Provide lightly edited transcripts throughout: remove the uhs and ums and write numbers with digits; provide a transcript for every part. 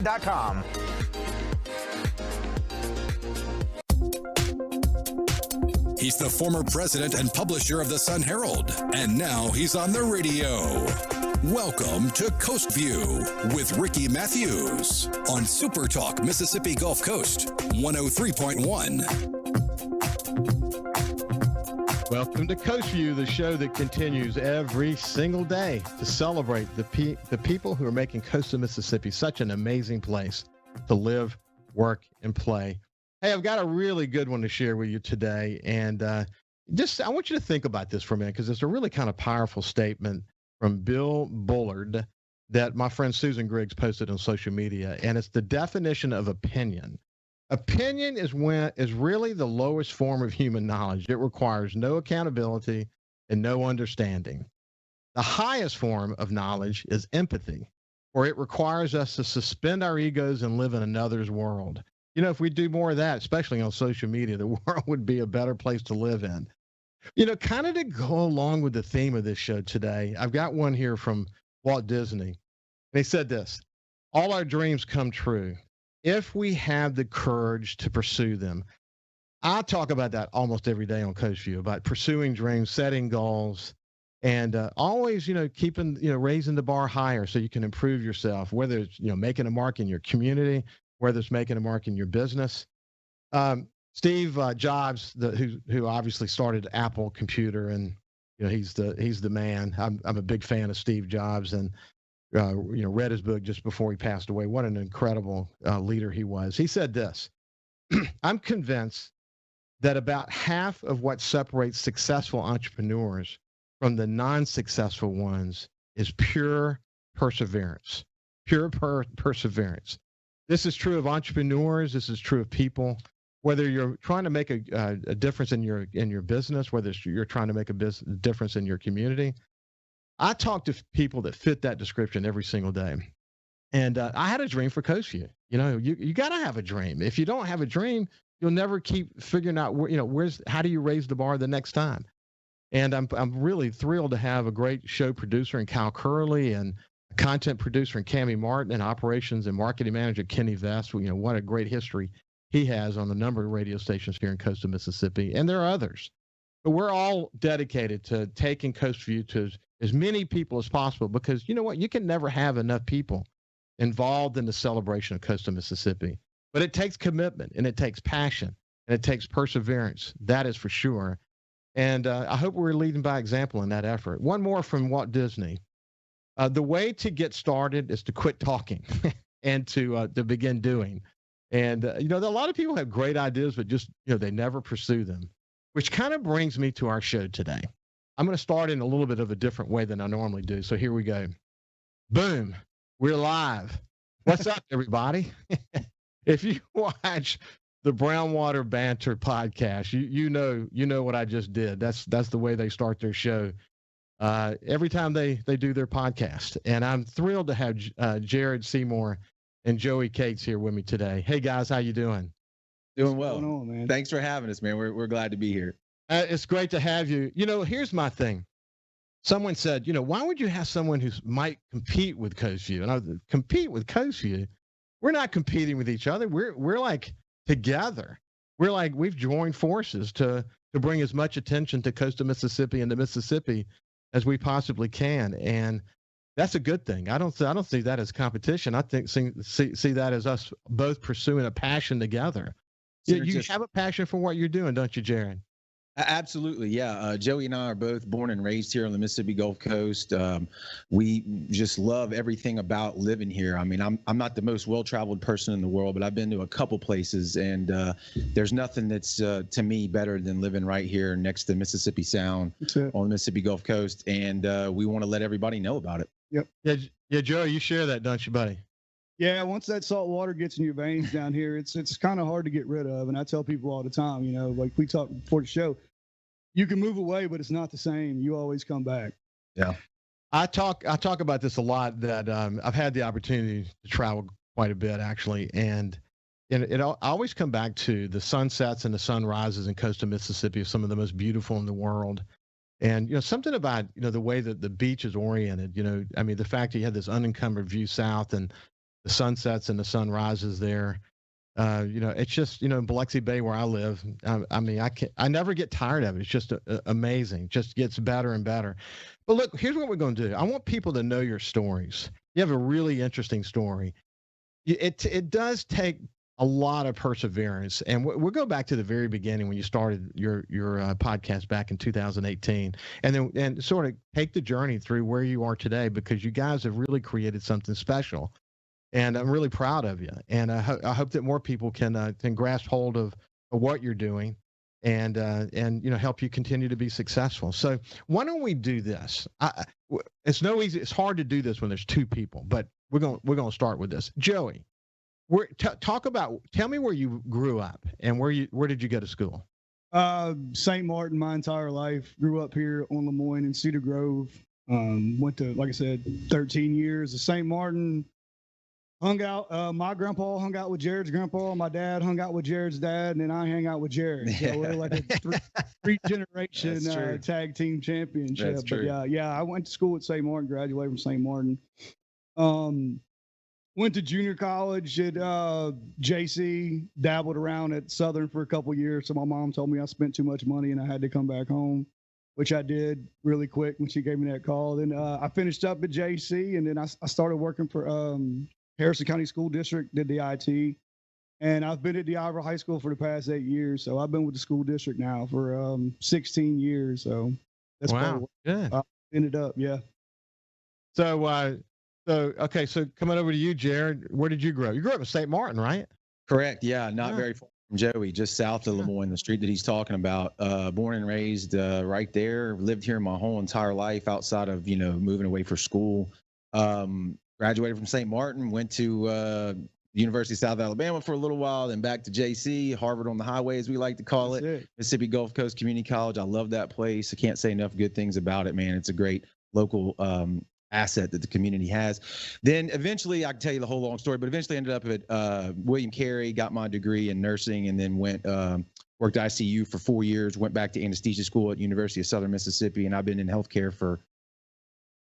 .com. He's the former president and publisher of the Sun Herald, and now he's on the radio. Welcome to Coast Vue with Ricky Mathews on SuperTalk Mississippi Gulf Coast 103.1. Welcome to Coast Vue, the show that continues every single day to celebrate the people who are making coastal Mississippi such an amazing place to live, work, and play. Hey, I've got a really good one to share with you today, and I want you to think about this for a minute because it's a really kind of powerful statement from Bill Bullard that my friend Susan Griggs posted on social media, and it's the definition of opinion. Opinion is really the lowest form of human knowledge. It requires no accountability and no understanding. The highest form of knowledge is empathy, or it requires us to suspend our egos and live in another's world. You know, if we do more of that, especially on social media, the world would be a better place to live in. You know, kind of to go along with the theme of this show today, I've got one here from Walt Disney. And he said this: all our dreams come true if we have the courage to pursue them. I talk about that almost every day on Coast Vue, about pursuing dreams, setting goals, and always, keeping, raising the bar higher so you can improve yourself, whether it's, making a mark in your community, whether it's making a mark in your business. Steve Jobs, who obviously started Apple Computer, and he's the man. I'm a big fan of Steve Jobs, and read his book just before he passed away. What an incredible leader he was. He said this: I'm convinced that about half of what separates successful entrepreneurs from the non-successful ones is pure perseverance. Perseverance. This is true of entrepreneurs. This is true of people. Whether you're trying to make a difference in your business, whether you're trying to make a difference in your community. I talk to people that fit that description every single day. And I had a dream for Coast Vue. You got to have a dream. If you don't have a dream, you'll never keep figuring out how do you raise the bar the next time. And I'm really thrilled to have a great show producer in Kyle Curley, and a content producer in Cammie Martin, and operations and marketing manager Kenny Vest. What a great history he has on a number of radio stations here in coastal Mississippi. And there are others. But we're all dedicated to taking Coast Vue to as many people as possible, because you know what? You can never have enough people involved in the celebration of coastal Mississippi. But it takes commitment, and it takes passion, and it takes perseverance. That is for sure. And I hope we're leading by example in that effort. One more from Walt Disney. The way to get started is to quit talking and to begin doing. And, a lot of people have great ideas, but just, they never pursue them, which kind of brings me to our show today. I'm going to start in a little bit of a different way than I normally do. So here we go. Boom. We're live. What's up, everybody? If you watch the Brown Water Banter podcast, you know what I just did. That's the way they start their show every time they do their podcast. And I'm thrilled to have Jared Seymour and Joey Cates here with me today. Hey guys, how you doing? Doing well. What's going on, man? Thanks for having us, man. We're glad to be here. It's great to have you. Here's my thing. Someone said, why would you have someone who might compete with Coast Vue? And I compete with Coast Vue? We're not competing with each other. We're like together. We're like, we've joined forces to bring as much attention to coastal Mississippi and to Mississippi as we possibly can. And that's a good thing. I don't see that as competition. I think see that as us both pursuing a passion together. You have a passion for what you're doing, don't you, Jared? Absolutely, yeah. Joey and I are both born and raised here on the Mississippi Gulf Coast. We just love everything about living here. I mean, I'm not the most well-traveled person in the world, but I've been to a couple places, and there's nothing that's to me better than living right here next to Mississippi Sound on the Mississippi Gulf Coast, and we want to let everybody know about it. Yep. Yeah, Joe, you share that, don't you, buddy? Yeah, once that salt water gets in your veins down here, it's kind of hard to get rid of. And I tell people all the time, like we talked before the show, you can move away, but it's not the same. You always come back. Yeah. I talk about this a lot, that I've had the opportunity to travel quite a bit, actually. And I always come back to the sunsets and the sunrises in coastal Mississippi, are some of the most beautiful in the world. And, something about, the way that the beach is oriented, I mean, the fact that you have this unencumbered view south and the sun sets and the sun rises there. It's just, in Biloxi Bay where I live. I never get tired of it. It's just amazing. Just gets better and better. But look, here's what we're going to do. I want people to know your stories. You have a really interesting story. It does take a lot of perseverance, and we'll go back to the very beginning when you started your podcast back in 2018, and sort of take the journey through where you are today, because you guys have really created something special. And I'm really proud of you. And I hope that more people can grasp hold of what you're doing and help you continue to be successful. So why don't we do this? It's hard to do this when there's two people, but we're going to start with this. Joey, tell me where you grew up and where did you go to school? St. Martin my entire life. Grew up here on Lemoyne and Cedar Grove. Went to, like I said, 13 years of St. Martin. Hung out. My grandpa hung out with Jared's grandpa. My dad hung out with Jared's dad, and then I hang out with Jared. So we're like a three-generation tag team championship. That's true. But I went to school at St. Martin, graduated from St. Martin. Went to junior college at JC, dabbled around at Southern for a couple years. So my mom told me I spent too much money and I had to come back home, which I did really quick when she gave me that call. Then I finished up at JC, and then I started working for Harrison County School District, did the IT, and I've been at DeIver High School for the past 8 years. So I've been with the school district now for 16 years. So that's wow, good. I ended up, yeah. So coming over to you, Jared, where did you grow up? You grew up in St. Martin, right? Correct. Yeah, not very far from Joey, just south of Lemoyne, the street that he's talking about. Born and raised right there. Lived here my whole entire life outside of moving away for school. Graduated from St. Martin, went to University of South Alabama for a little while, then back to JC, Harvard on the highway, as we like to call it. Mississippi Gulf Coast Community College. I love that place. I can't say enough good things about it, man. It's a great local asset that the community has. Then eventually, I can tell you the whole long story, but eventually ended up at William Carey, got my degree in nursing, and then worked ICU for 4 years, went back to anesthesia school at University of Southern Mississippi, and I've been in healthcare for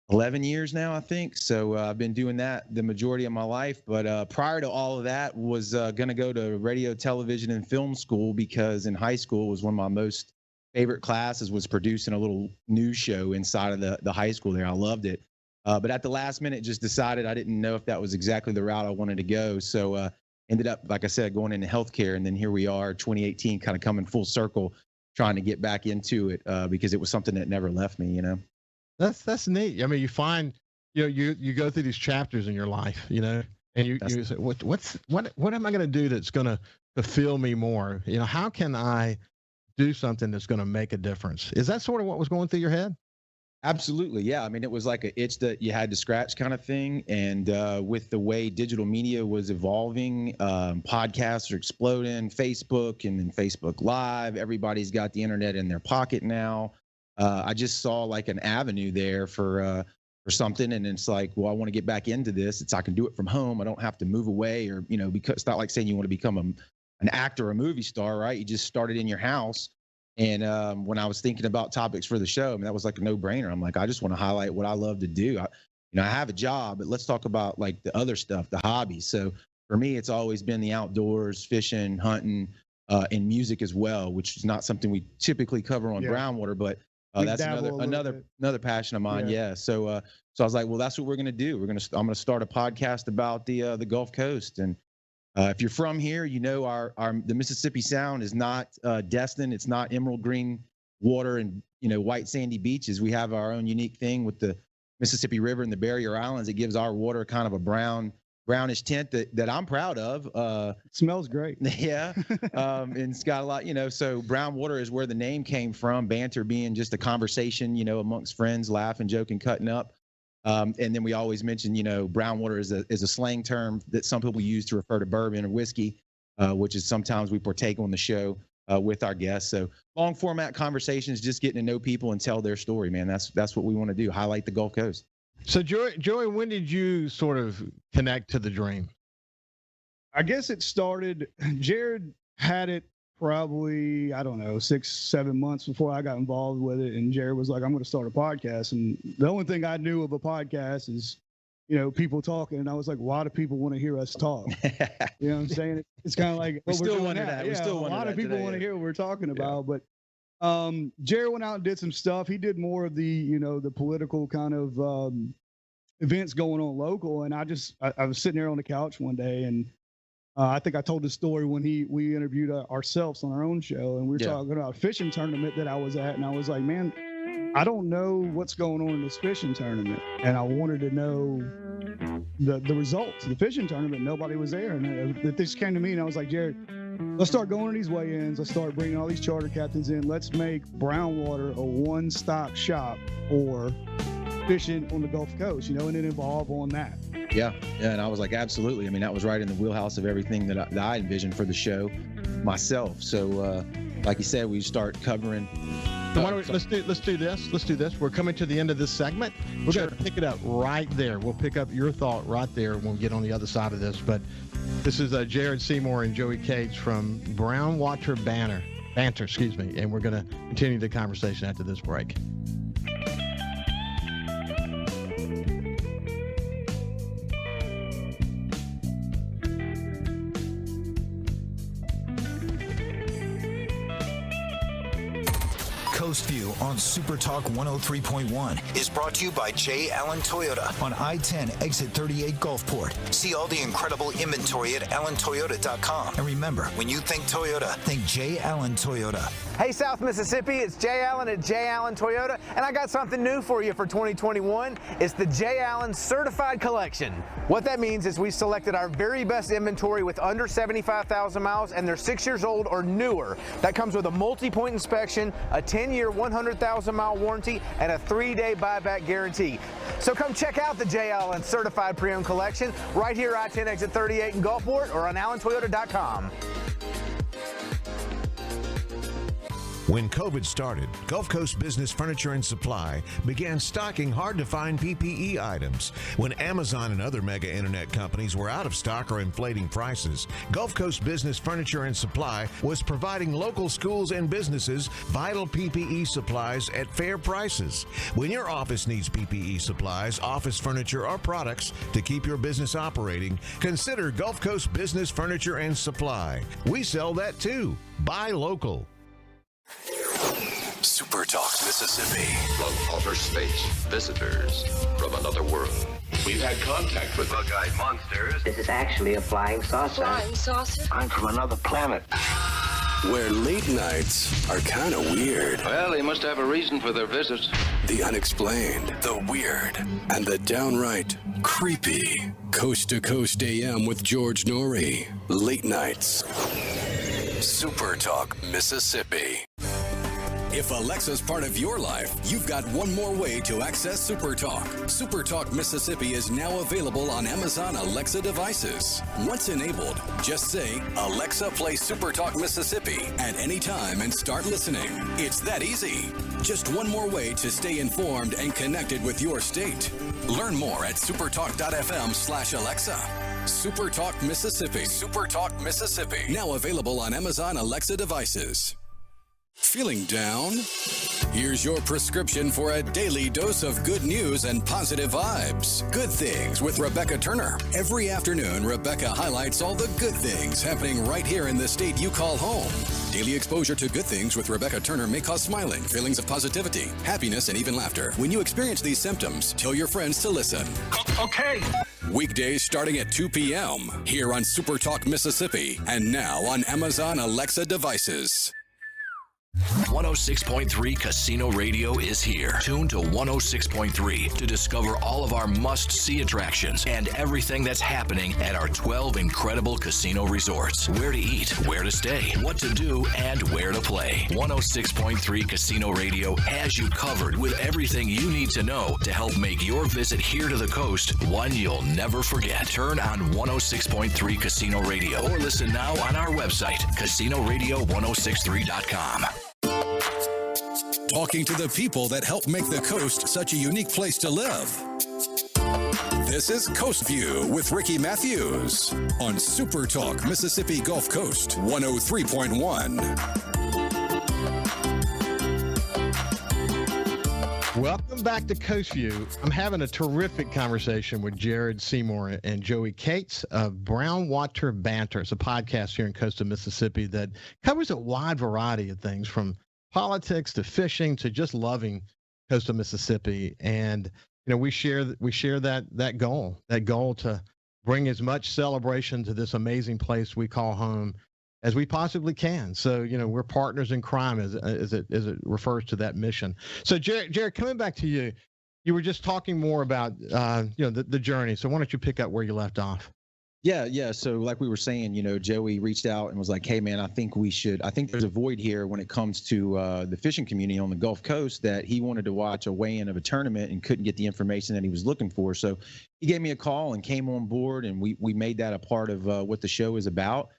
11 years now, I think. So I've been doing that the majority of my life. But prior to all of that, was going to go to radio, television, and film school, because in high school was one of my most favorite classes, was producing a little news show inside of the high school there. I loved it. But at the last minute, just decided I didn't know if that was exactly the route I wanted to go. So ended up, like I said, going into healthcare. And then here we are, 2018, kind of coming full circle, trying to get back into it because it was something that never left me, That's neat. I mean, you find, you go through these chapters in your life, and you say, what am I going to do that's going to fulfill me more? How can I do something that's going to make a difference? Is that sort of what was going through your head? Absolutely. Yeah. I mean, it was like an itch that you had to scratch kind of thing. And with the way digital media was evolving, podcasts are exploding, Facebook and then Facebook Live, everybody's got the internet in their pocket now. I just saw like an avenue there for something. And it's like, well, I want to get back into this. I can do it from home. I don't have to move away or, because it's not like saying you want to become an actor or a movie star, right? You just started in your house. And when I was thinking about topics for the show, I mean, that was like a no-brainer. I'm like, I just want to highlight what I love to do. I have a job, but let's talk about like the other stuff, the hobbies. So for me, it's always been the outdoors, fishing, hunting, and music as well, which is not something we typically cover on Brown Water, but that's another passion of mine. Yeah. So I was like, well, that's what we're gonna do. I'm gonna start a podcast about the Gulf Coast. And if you're from here, the Mississippi Sound is not destined. It's not emerald green water and white sandy beaches. We have our own unique thing with the Mississippi River and the Barrier Islands. It gives our water kind of a brownish tint that I'm proud of. It smells great. Yeah. And it's got a lot, so Brown Water is where the name came from. Banter being just a conversation, amongst friends, laughing, joking, cutting up. And then we always mention, brown water is a slang term that some people use to refer to bourbon or whiskey, which is sometimes we partake on the show with our guests. So long format conversations, just getting to know people and tell their story, man. That's what we want to do. Highlight the Gulf Coast. So Joey, when did you sort of connect to the dream? I guess it started, Jared had it probably, 6-7 months before I got involved with it. And Jared was like, I'm going to start a podcast. And the only thing I knew of a podcast is, people talking, and I was like, why do people want to hear us talk? You know what I'm saying? It's kind of like we we're still doing wonder that. We still a wonder lot of that people today. want to hear what we're talking about, but Jared went out and did some stuff. He did more of the the political kind of events going on local, and I was sitting there on the couch one day, and I think I told the story when we interviewed ourselves on our own show, and we were talking about a fishing tournament that I was at, and I was like, man, I don't know what's going on in this fishing tournament, and I wanted to know the results of the fishing tournament. Nobody was there, and this came to me, and I was like, Jared, let's start going to these weigh-ins. Let's start bringing all these charter captains in. Let's make Brown Water a one-stop shop for fishing on the Gulf Coast, and then evolve on that. Yeah, and I was like, absolutely. I mean, that was right in the wheelhouse of everything that I envisioned for the show myself. So, like you said, we start covering. So let's do this. We're coming to the end of this segment. We're going to pick it up right there. We'll pick up your thought right there when we get on the other side of this. But this is Jared Seymour and Joey Cates from Brown Water Banter, and we're going to continue the conversation after this break. Coast Vue on SuperTalk 103.1 is brought to you by J. Allen Toyota on I-10 exit 38 Gulfport. See all the incredible inventory at allentoyota.com. And remember, when you think Toyota, think J. Allen Toyota. Hey, South Mississippi, it's J. Allen at J. Allen Toyota, and I got something new for you for 2021. It's the J. Allen Certified Collection. What that means is we selected our very best inventory with under 75,000 miles, and they're 6 years old or newer. That comes with a multi-point inspection, a 10-year, 100,000-mile warranty, and a 3-day buyback guarantee. So come check out the J. Allen Certified Pre-Owned Collection right here, I-10 exit 38 in Gulfport, or on allentoyota.com. When COVID started, Gulf Coast Business Furniture and Supply began stocking hard-to-find PPE items. When Amazon and other mega internet companies were out of stock or inflating prices, Gulf Coast Business Furniture and Supply was providing local schools and businesses vital PPE supplies at fair prices. When your office needs PPE supplies, office furniture, or products to keep your business operating, consider Gulf Coast Business Furniture and Supply. We sell that too. Buy local. SuperTalk Mississippi. From outer space, visitors from another world. We've had contact with bug-eyed monsters. This is actually a flying saucer. Flying saucer? I'm from another planet. Where late nights are kind of weird. Well, they must have a reason for their visits. The unexplained, the weird, and the downright creepy. Coast to Coast AM with George Norrie. Late nights. SuperTalk Mississippi. If Alexa's part of your life, you've got one more way to access SuperTalk. SuperTalk Mississippi is now available on Amazon Alexa devices. Once enabled, just say, Alexa, play SuperTalk Mississippi at any time and start listening. It's that easy. Just one more way to stay informed and connected with your state. Learn more at supertalk.fm/Alexa. SuperTalk Mississippi. SuperTalk Mississippi. Now available on Amazon Alexa devices. Feeling down? Here's your prescription for a daily dose of good news and positive vibes. Good Things with Rebecca Turner. Every afternoon, Rebecca highlights all the good things happening right here in the state you call home. Daily exposure to Good Things with Rebecca Turner may cause smiling, feelings of positivity, happiness, and even laughter. When you experience these symptoms, tell your friends to listen. Okay. Weekdays starting at 2 p.m. here on SuperTalk Mississippi and now on Amazon Alexa devices. 106.3 Casino Radio is here. Tune to 106.3 to discover all of our must-see attractions and everything that's happening at our 12 incredible casino resorts. Where to eat, where to stay, what to do, and where to play. 106.3 Casino Radio has you covered with everything you need to know to help make your visit here to the coast one you'll never forget. Turn on 106.3 Casino Radio or listen now on our website, casinoradio1063.com. Talking to the people that help make the coast such a unique place to live. This is Coast Vue with Ricky Mathews on SuperTalk Mississippi Gulf Coast 103.1. Welcome back to Coast Vue. I'm having a terrific conversation with Jared Seymour and Joey Cates of Brown Water Banter. It's a podcast here in coastal Mississippi that covers a wide variety of things, from politics to fishing to just loving coastal Mississippi. And we share that goal to bring as much celebration to this amazing place we call home as we possibly can. So, we're partners in crime as it refers to that mission. So, Jared, coming back to you, you were just talking more about, the journey. So why don't you pick up where you left off? Yeah. So like we were saying, Joey reached out and was like, hey, man, I think there's a void here when it comes to the fishing community on the Gulf Coast, that he wanted to watch a weigh-in of a tournament and couldn't get the information that he was looking for. So he gave me a call and came on board, and we made that a part of what the show is about.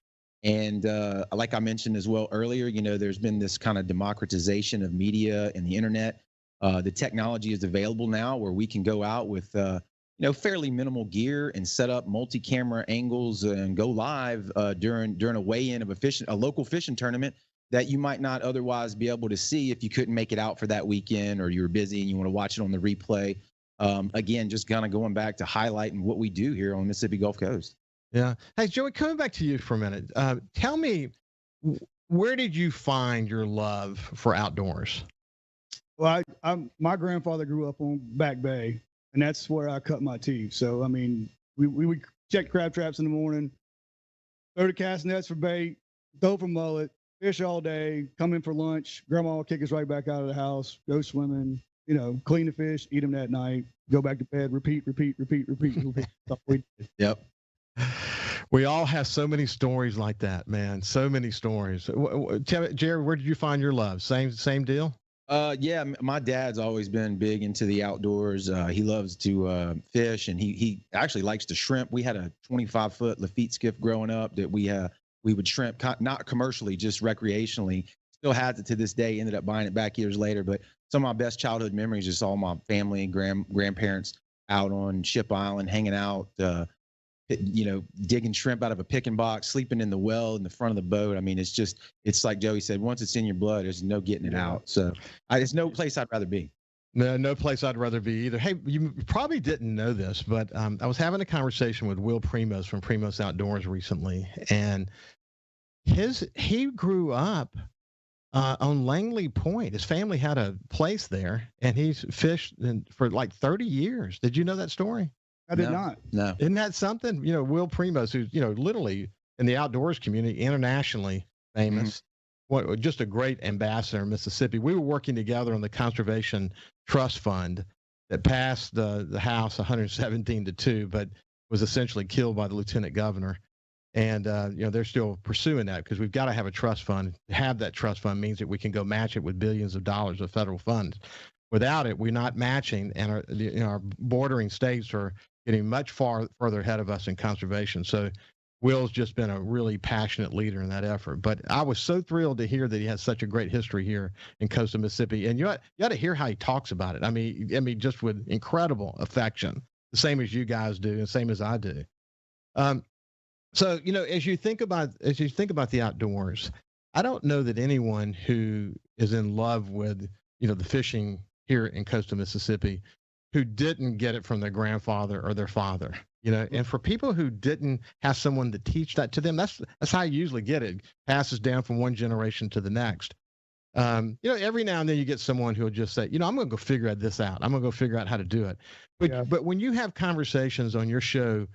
And like I mentioned as well earlier, there's been this kind of democratization of media and the internet. The technology is available now where we can go out with, fairly minimal gear and set up multi-camera angles and go live during a weigh-in of a local fishing tournament that you might not otherwise be able to see if you couldn't make it out for that weekend, or you were busy and you want to watch it on the replay. Again, just kind of going back to highlighting what we do here on the Mississippi Gulf Coast. Yeah. Hey, Joey, coming back to you for a minute, tell me, where did you find your love for outdoors? Well, my grandfather grew up on Back Bay, and that's where I cut my teeth. So, I mean, we would check crab traps in the morning, throw the cast nets for bait, throw for mullet, fish all day, come in for lunch. Grandma would kick us right back out of the house, go swimming, clean the fish, eat them that night, go back to bed, repeat. Yep. We all have so many stories like that, man. So many stories. Jared, where did you find your love? Same deal? Yeah, my dad's always been big into the outdoors. He loves to fish, and he actually likes to shrimp. We had a 25-foot Lafitte skiff growing up that we would shrimp, not commercially, just recreationally. Still has it to this day. Ended up buying it back years later. But some of my best childhood memories is all my family and grandparents out on Ship Island, hanging out, digging shrimp out of a picking box, sleeping in the well in the front of the boat. I mean, it's like Joey said, once it's in your blood, there's no getting it out. So there's no place I'd rather be. No place I'd rather be either. Hey, you probably didn't know this, but I was having a conversation with Will Primos from Primos Outdoors recently, and he grew up on Langley Point. His family had a place there, and he's fished for like 30 years. Did you know that story? I did not. No. Isn't that something? Will Primos, who's, literally in the outdoors community, internationally famous, just a great ambassador in Mississippi. We were working together on the Conservation Trust Fund that passed the House 117-2, but was essentially killed by the lieutenant governor. And, they're still pursuing that, because we've got to have a trust fund. To have that trust fund means that we can go match it with billions of dollars of federal funds. Without it, we're not matching, and our bordering states are getting much further ahead of us in conservation. So Will's just been a really passionate leader in that effort. But I was so thrilled to hear that he has such a great history here in coastal Mississippi. And you ought to hear how he talks about it. I mean, just with incredible affection, the same as you guys do, and same as I do. So, as you think about the outdoors, I don't know that anyone who is in love with, the fishing here in coastal Mississippi who didn't get it from their grandfather or their father, and for people who didn't have someone to teach that to them, that's how you usually get it. Passes down from one generation to the next. Every now and then you get someone who will just say, I'm going to go figure this out. I'm going to go figure out how to do it. But when you have conversations on your show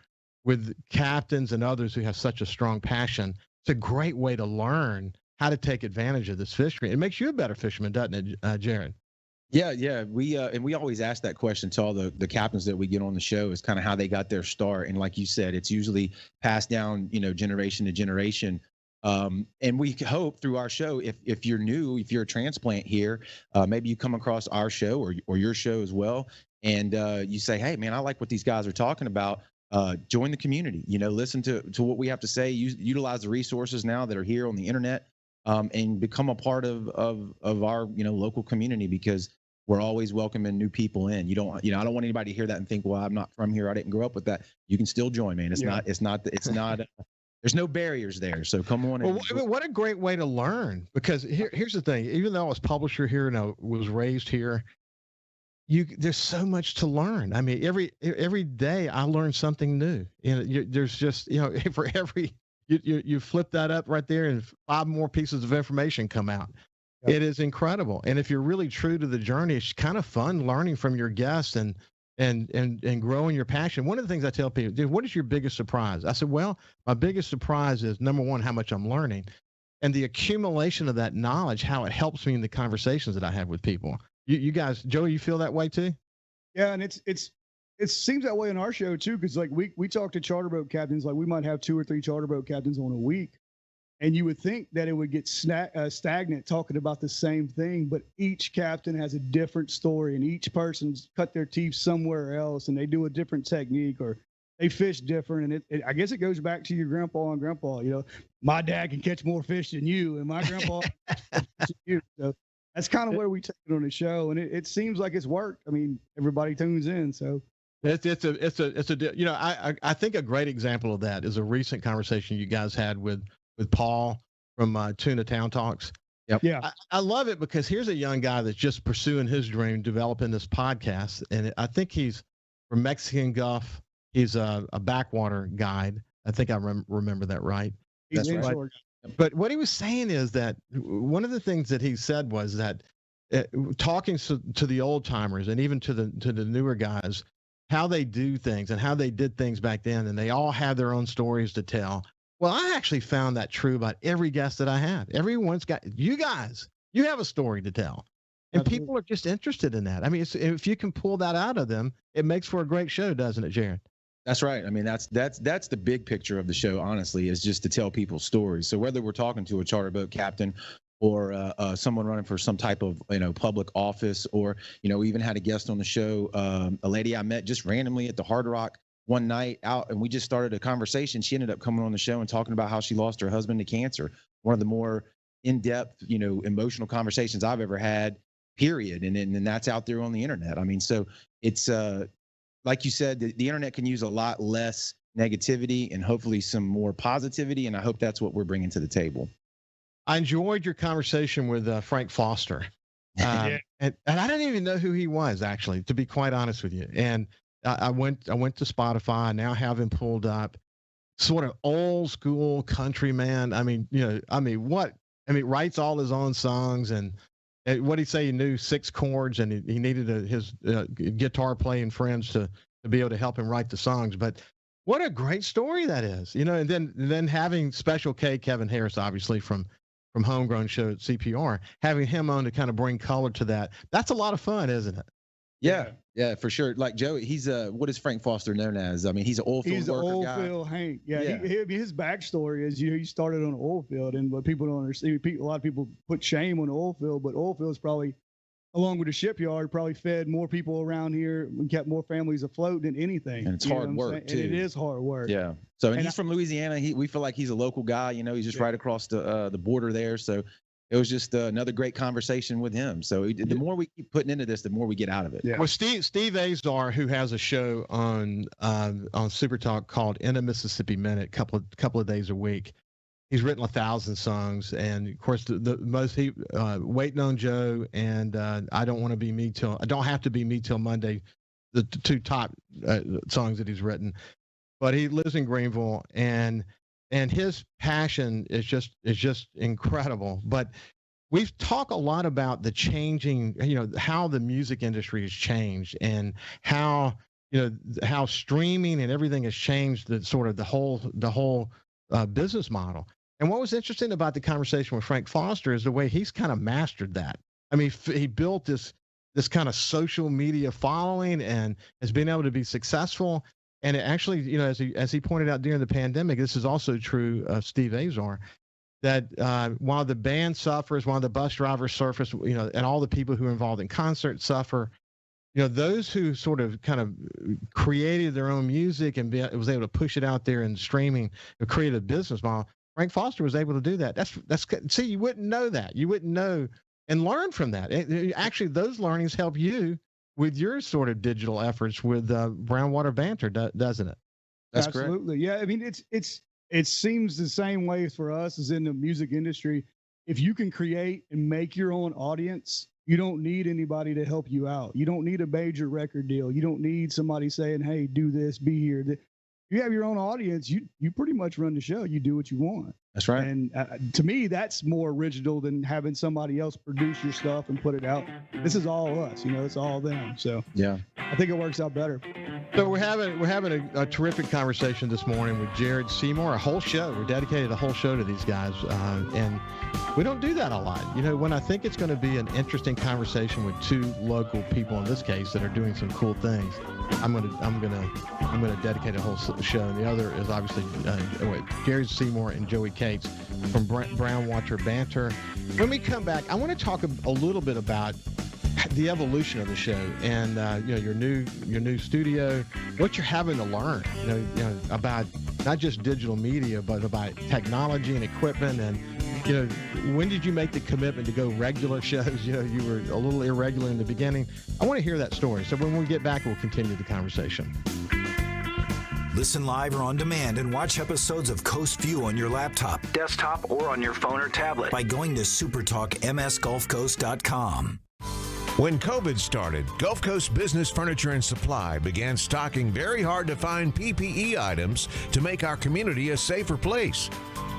with captains and others who have such a strong passion, it's a great way to learn how to take advantage of this fishery. It makes you a better fisherman, doesn't it, Jared? Yeah. We always ask that question to all the captains that we get on the show, is kind of how they got their start. And like you said, it's usually passed down, generation to generation. And we hope through our show, if you're new, if you're a transplant here, maybe you come across our show or your show as well, and you say, hey, man, I like what these guys are talking about. Join the community, listen to what we have to say, utilize the resources now that are here on the internet, and become a part of our, local community, because we're always welcoming new people in. I don't want anybody to hear that and think, well, I'm not from here, I didn't grow up with that. You can still join, man. It's not, there's no barriers there. So come on. Well, what a great way to learn, because here's the thing. Even though I was publisher here and I was raised here, there's so much to learn. I mean, every day I learn something new. There's just, for every, you flip that up right there and 5 more pieces of information come out. Yep. It is incredible. And if you're really true to the journey, it's kind of fun learning from your guests and growing your passion. One of the things I tell people, dude, what is your biggest surprise? I said, well, my biggest surprise is, number one, how much I'm learning, and the accumulation of that knowledge, how it helps me in the conversations that I have with people. You guys, Joey, you feel that way too? Yeah, and it seems that way in our show too, because like we talk to charter boat captains, like we might have 2 or 3 charter boat captains on a week, and you would think that it would get stagnant talking about the same thing, but each captain has a different story, and each person's cut their teeth somewhere else, and they do a different technique, or they fish different. And I guess it goes back to your grandpa and grandpa. My dad can catch more fish than you, and my grandpa can catch more fish than you. So that's kind of where we take it on the show, and it seems like it's worked. I mean, everybody tunes in, so. I think a great example of that is a recent conversation you guys had with Paul from Tuna Town Talks. Yep. Yeah. I love it because here's a young guy that's just pursuing his dream, developing this podcast. And I think he's from Mexican Gulf. He's a backwater guide. I think I remember that right. That's right. But what he was saying is that one of the things that he said was that talking to the old timers and even to the newer guys, how they do things and how they did things back then, and they all have their own stories to tell. Well, I actually found that true about every guest that I have. Everyone's got, you guys, you have a story to tell, and Absolutely. People are just interested in that. I mean, if you can pull that out of them, it makes for a great show, doesn't it, Jared? That's right. I mean, that's the big picture of the show, honestly, is just to tell people stories. So whether we're talking to a charter boat captain or someone running for some type of, public office, or, we even had a guest on the show, a lady I met just randomly at the Hard Rock one night out, and we just started a conversation. She ended up coming on the show and talking about how she lost her husband to cancer. One of the more in-depth, emotional conversations I've ever had, period. And that's out there on the internet. I mean, so it's, like you said, the internet can use a lot less negativity and hopefully some more positivity. And I hope that's what we're bringing to the table. I enjoyed your conversation with Frank Foster. Yeah. And I didn't even know who he was, actually, to be quite honest with you. And I went to Spotify. I now have him pulled up. Sort of old school country man. Writes all his own songs, and what he say, he knew 6 chords, and he needed his guitar playing friends to be able to help him write the songs. But what a great story that is, and then having Special K, Kevin Harris, obviously from Homegrown Show at CPR, having him on to kind of bring color to that. That's a lot of fun, isn't it? Yeah, for sure. Like Joey, he's what is Frank Foster known as? I mean, he's an oil field He's an worker oil guy. field Hank. Yeah. Yeah. His backstory is he started on an oil field, and what people don't understand, a lot of people put shame on the oil field, but oil fields probably, along with the shipyard, probably fed more people around here and kept more families afloat than anything. And it's hard work too. And it is hard work. Yeah. So and he's from Louisiana. We feel like he's a local guy. He's just right across the border there. So it was just another great conversation with him. So the more we keep putting into this, the more we get out of it. Yeah. Well, Steve Azar, who has a show on SuperTalk called In a Mississippi Minute, couple of days a week. He's written 1,000 songs, and of course the most Waiting on Joe and I Don't Have to Be Me Till Monday, the 2 top songs that he's written. But he lives in Greenville, and his passion is just incredible. But we've talked a lot about the changing, how the music industry has changed, and how streaming and everything has changed the whole business model. And what was interesting about the conversation with Frank Foster is the way he's kind of mastered that. I mean, he built this kind of social media following and has been able to be successful. And it actually, as he pointed out during the pandemic, this is also true of Steve Azar, that while the band suffers, while the bus drivers suffers, and all the people who are involved in concerts suffer, those who sort of kind of created their own music and was able to push it out there in streaming, created a business model. Frank Foster was able to do that. See, you wouldn't know that. You wouldn't know and learn from that. Actually, those learnings help you with your sort of digital efforts with Brown Water Banter, doesn't it? That's Absolutely. Correct. Yeah. I mean, it seems the same way for us as in the music industry. If you can create and make your own audience, You don't need anybody to help you out. You don't need a major record deal. You don't need somebody saying, hey, do this, be here. You have your own audience. You pretty much run the show. You do what you want. That's right. And to me, that's more original than having somebody else produce your stuff and put it out. This is all us, it's all them. So yeah, I think it works out better. So we're having a terrific conversation this morning with Jared Seymour, a whole show. We're dedicated a whole show to these guys. And we don't do that a lot. When I think it's going to be an interesting conversation with two local people in this case that are doing some cool things, I'm gonna dedicate a whole show. And the other is obviously Jared Seymour and Joey Cates from Brown Water Banter. When we come back, I want to talk a little bit about the evolution of the show and your new studio, what you're having to learn, about not just digital media, but about technology and equipment. And when did you make the commitment to go regular shows? You were a little irregular in the beginning. I want to hear that story. So when we get back, we'll continue the conversation. Listen live or on demand and watch episodes of Coast Vue on your laptop, desktop, or on your phone or tablet by going to SuperTalk.msgulfcoast.com. When COVID started, Gulf Coast Business Furniture and Supply began stocking very hard-to-find PPE items to make our community a safer place.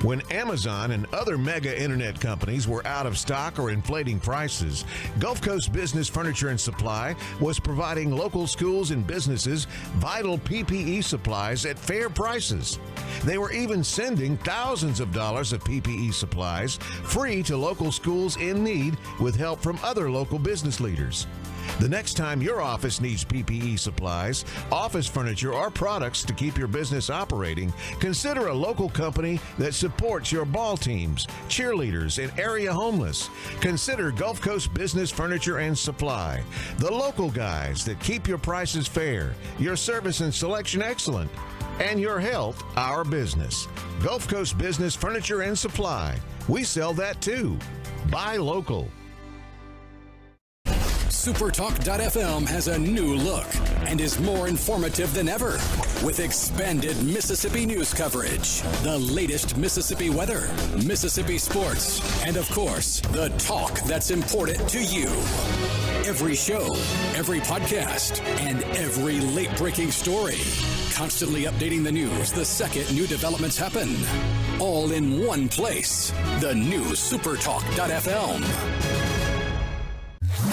When Amazon and other mega internet companies were out of stock or inflating prices, Gulf Coast Business Furniture and Supply was providing local schools and businesses vital PPE supplies at fair prices. They were even sending thousands of dollars of PPE supplies free to local schools in need with help from other local business leaders. The next time your office needs PPE supplies, office furniture, or products to keep your business operating, consider a local company that supports your ball teams, cheerleaders, and area homeless. Consider Gulf Coast Business Furniture and Supply, the local guys that keep your prices fair, your service and selection excellent, and your health our business. Gulf Coast Business Furniture and Supply. We sell that too. Buy local. SuperTalk.fm has a new look and is more informative than ever with expanded Mississippi news coverage, the latest Mississippi weather, Mississippi sports, and of course, the talk that's important to you. Every show, every podcast, and every late-breaking story. Constantly updating the news the second new developments happen. All in one place. The new SuperTalk.fm.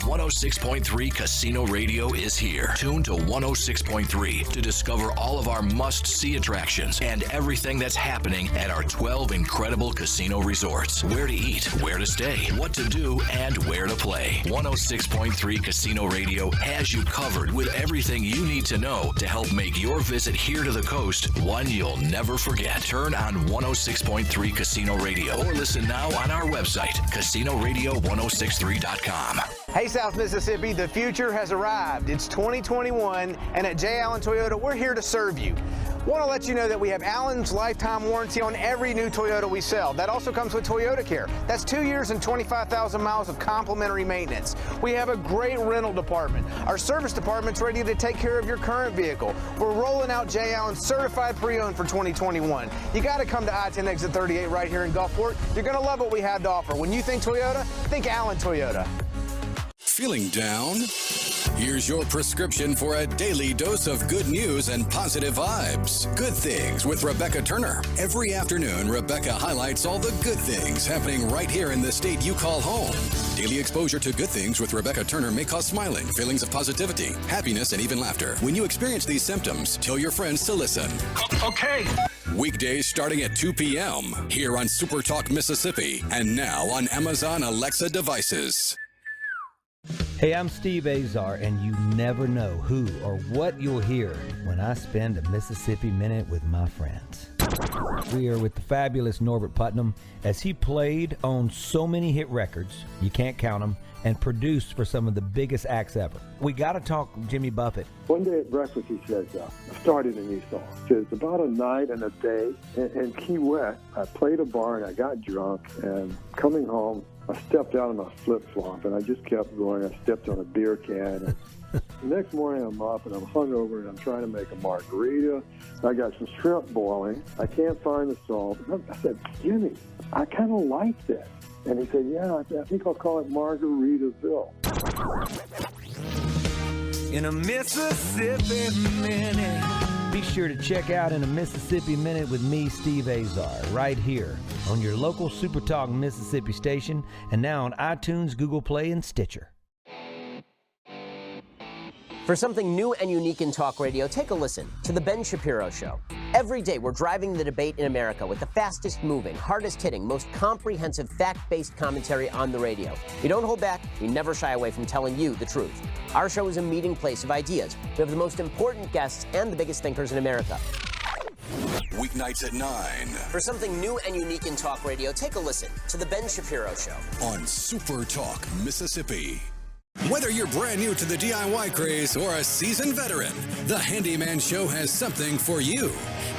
106.3 Casino Radio is here. Tune to 106.3 to discover all of our must-see attractions and everything that's happening at our 12 incredible casino resorts. Where to eat, where to stay, what to do, and where to play. 106.3 Casino Radio has you covered with everything you need to know to help make your visit here to the coast one you'll never forget. Turn on 106.3 Casino Radio or listen now on our website, CasinoRadio1063.com. Hey, South Mississippi, the future has arrived. It's 2021, and at J. Allen Toyota, we're here to serve you. Want to let you know that we have Allen's lifetime warranty on every new Toyota we sell. That also comes with Toyota Care. That's 2 years and 25,000 miles of complimentary maintenance. We have a great rental department. Our service department's ready to take care of your current vehicle. We're rolling out J. Allen certified pre-owned for 2021. You got to come to I-10 exit 38 right here in Gulfport. You're going to love what we have to offer. When you think Toyota, think Allen Toyota. Feeling down? Here's your prescription for a daily dose of good news and positive vibes. Good Things with Rebecca Turner. Every afternoon, Rebecca highlights all the good things happening right here in the state you call home. Daily exposure to Good Things with Rebecca Turner may cause smiling, feelings of positivity, happiness, and even laughter. When you experience these symptoms, tell your friends to listen. Okay. Weekdays starting at 2 p.m. here on SuperTalk Mississippi and now on Amazon Alexa devices. Hey, I'm Steve Azar, and you never know who or what you'll hear when I spend a Mississippi Minute with my friends. We are with the fabulous Norbert Putnam as he played on so many hit records, you can't count them, and produced for some of the biggest acts ever. We got to talk Jimmy Buffett. One day at breakfast, he says, I started a new song. He says, about a night and a day in Key West, I played a bar and I got drunk, and coming home, I stepped out of my flip-flop, and I just kept going. I stepped on a beer can, and The next morning I'm up and I'm hungover and I'm trying to make a margarita. I got some shrimp boiling. I can't find the salt. I said, Jimmy, I kind of like that. And he said, yeah, I think I'll call it Margaritaville. In a Mississippi Minute. Be sure to check out In a Mississippi Minute with me, Steve Azar, right here on your local SuperTalk Mississippi station and now on iTunes, Google Play, and Stitcher. For something new and unique in talk radio, take a listen to The Ben Shapiro Show. Every day, we're driving the debate in America with the fastest moving, hardest hitting, most comprehensive, fact-based commentary on the radio. We don't hold back. We never shy away from telling you the truth. Our show is a meeting place of ideas. We have the most important guests and the biggest thinkers in America. Weeknights at 9. For something new and unique in talk radio, take a listen to The Ben Shapiro Show. On SuperTalk Mississippi. Whether you're brand new to the DIY craze or a seasoned veteran, the Handyman Show has something for you.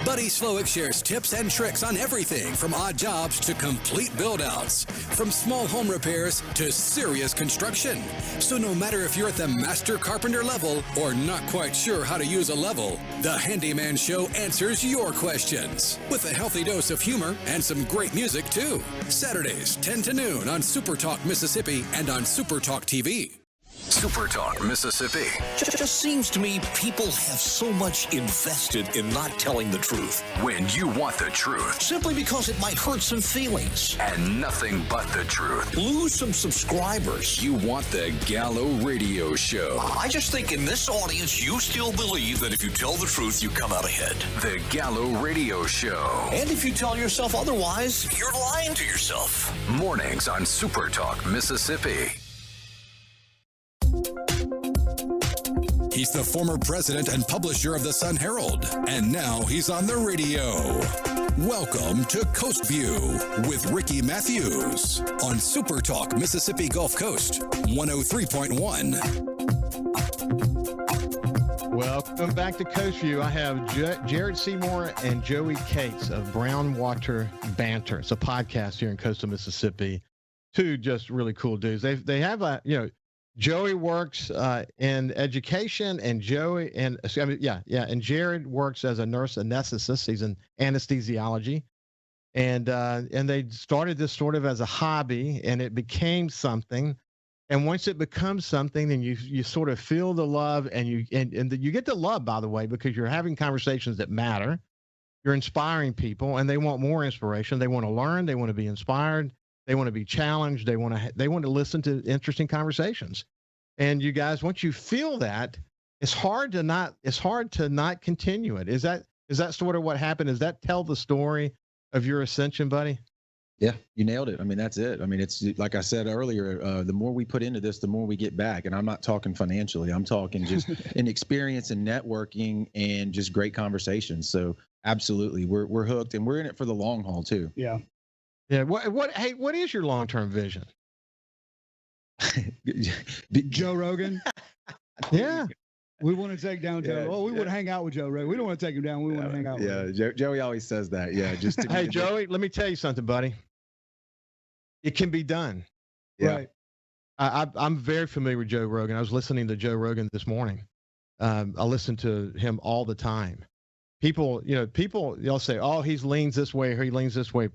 Buddy Slowick shares tips and tricks on everything from odd jobs to complete build-outs, from small home repairs to serious construction. So no matter if you're at the master carpenter level or not quite sure how to use a level, the Handyman Show answers your questions with a healthy dose of humor and some great music too. Saturdays, 10 to noon on SuperTalk Mississippi and on SuperTalk TV. SuperTalk Mississippi. Just seems to me people have so much invested in not telling the truth. When you want the truth. Simply because it might hurt some feelings. And nothing but the truth. Lose some subscribers. You want the Gallo Radio Show. I just think in this audience, you still believe that if you tell the truth, you come out ahead. The Gallo Radio Show. And if you tell yourself otherwise, you're lying to yourself. Mornings on SuperTalk Mississippi. He's the former president and publisher of the Sun Herald, and now he's on the radio. Welcome to Coast Vue with Ricky Mathews on SuperTalk Mississippi Gulf Coast 103.1. Welcome back to Coast Vue. I have Jared Seymour and Joey Cates of Brown Water Banter. It's a podcast here in coastal Mississippi. Two just really cool dudes. They have a, Joey works in education, and and Jared works as a nurse anesthetist. He's in anesthesiology, and they started this sort of as a hobby, and it became something. And once it becomes something, then you sort of feel the love, and you get the love, by the way, because you're having conversations that matter. You're inspiring people, and they want more inspiration. They want to learn. They want to be inspired. They want to be challenged. They want to listen to interesting conversations. And you guys, once you feel that, it's hard to not continue it. Is that sort of what happened? Does that tell the story of your ascension, buddy? Yeah, you nailed it. I mean, that's it. I mean, it's like I said earlier, the more we put into this, the more we get back. And I'm not talking financially. I'm talking just in experience and networking and just great conversations. So absolutely, we're hooked, and we're in it for the long haul too. Yeah. Yeah. What is your long-term vision? Joe Rogan. Yeah. We want to take down Joe. We want to hang out with Joe Rogan. We don't want to take him down. We want to hang out with him. Yeah, Joey always says that. Yeah, just to hey, Joey, let me tell you something, buddy. It can be done. Yeah. Right. I'm very familiar with Joe Rogan. I was listening to Joe Rogan this morning. I listen to him all the time. People, they'll say, "Oh, he leans this way or he leans this way."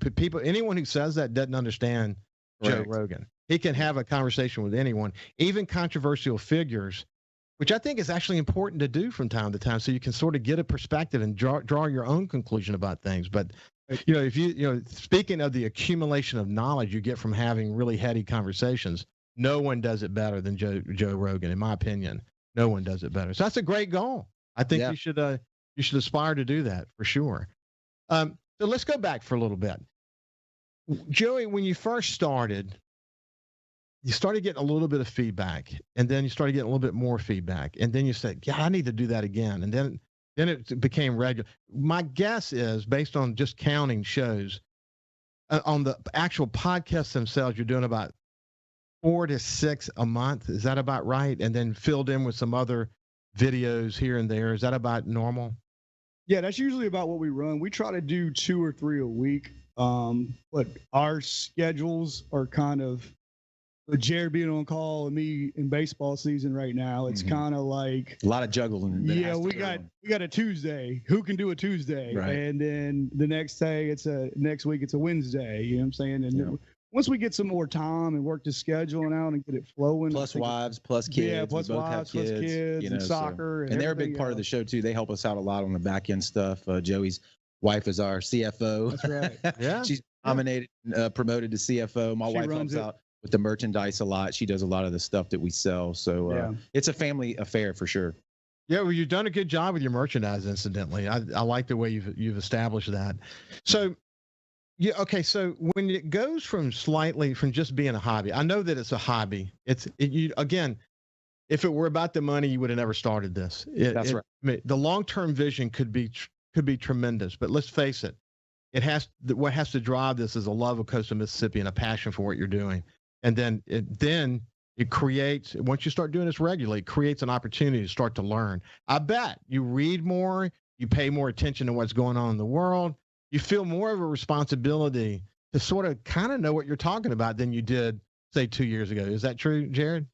Anyone who says that doesn't understand Joe Rogan. He can have a conversation with anyone, even controversial figures, which I think is actually important to do from time to time, so you can sort of get a perspective and draw your own conclusion about things. But if speaking of the accumulation of knowledge you get from having really heady conversations, no one does it better than Joe Rogan, in my opinion. No one does it better. So that's a great goal. I think you should aspire to do that for sure. So let's go back for a little bit. Joey, when you first started, you started getting a little bit of feedback, and then you started getting a little bit more feedback, and then you said, "Yeah, I need to do that again." And then it became regular. My guess is, based on just counting shows, on the actual podcasts themselves, you're doing about 4 to 6 a month. Is that about right? And then filled in with some other videos here and there. Is that about normal? Yeah, that's usually about what we run. We try to do 2 or 3 a week. But our schedules are kind of with Jared being on call and me in baseball season right now, it's kind of like a lot of juggling. Yeah, we got a Tuesday. Who can do a Tuesday? Right. And then the next day, next week it's a Wednesday. You know what I'm saying? And once we get some more time and work the scheduling out and get it flowing, plus wives, plus kids, yeah, plus wives, plus kids, and soccer, and they're a big part of the show too. They help us out a lot on the back end stuff. Joey's wife is our CFO. That's right. Yeah, she's nominated, promoted to CFO. My wife helps out with the merchandise a lot. She does a lot of the stuff that we sell. So it's a family affair for sure. Yeah, well, you've done a good job with your merchandise. Incidentally, I like the way you've established that. So, yeah, okay. So when it goes from just being a hobby, I know that it's a hobby. Again, if it were about the money, you would have never started this. That's right. I mean, the long-term vision could be tremendous, but let's face it, what has to drive this is a love of coastal Mississippi and a passion for what you're doing. And then it creates, once you start doing this regularly, it creates an opportunity to start to learn. I bet you read more, you pay more attention to what's going on in the world, you feel more of a responsibility to sort of kind of know what you're talking about than you did, say, 2 years ago. Is that true, Jared?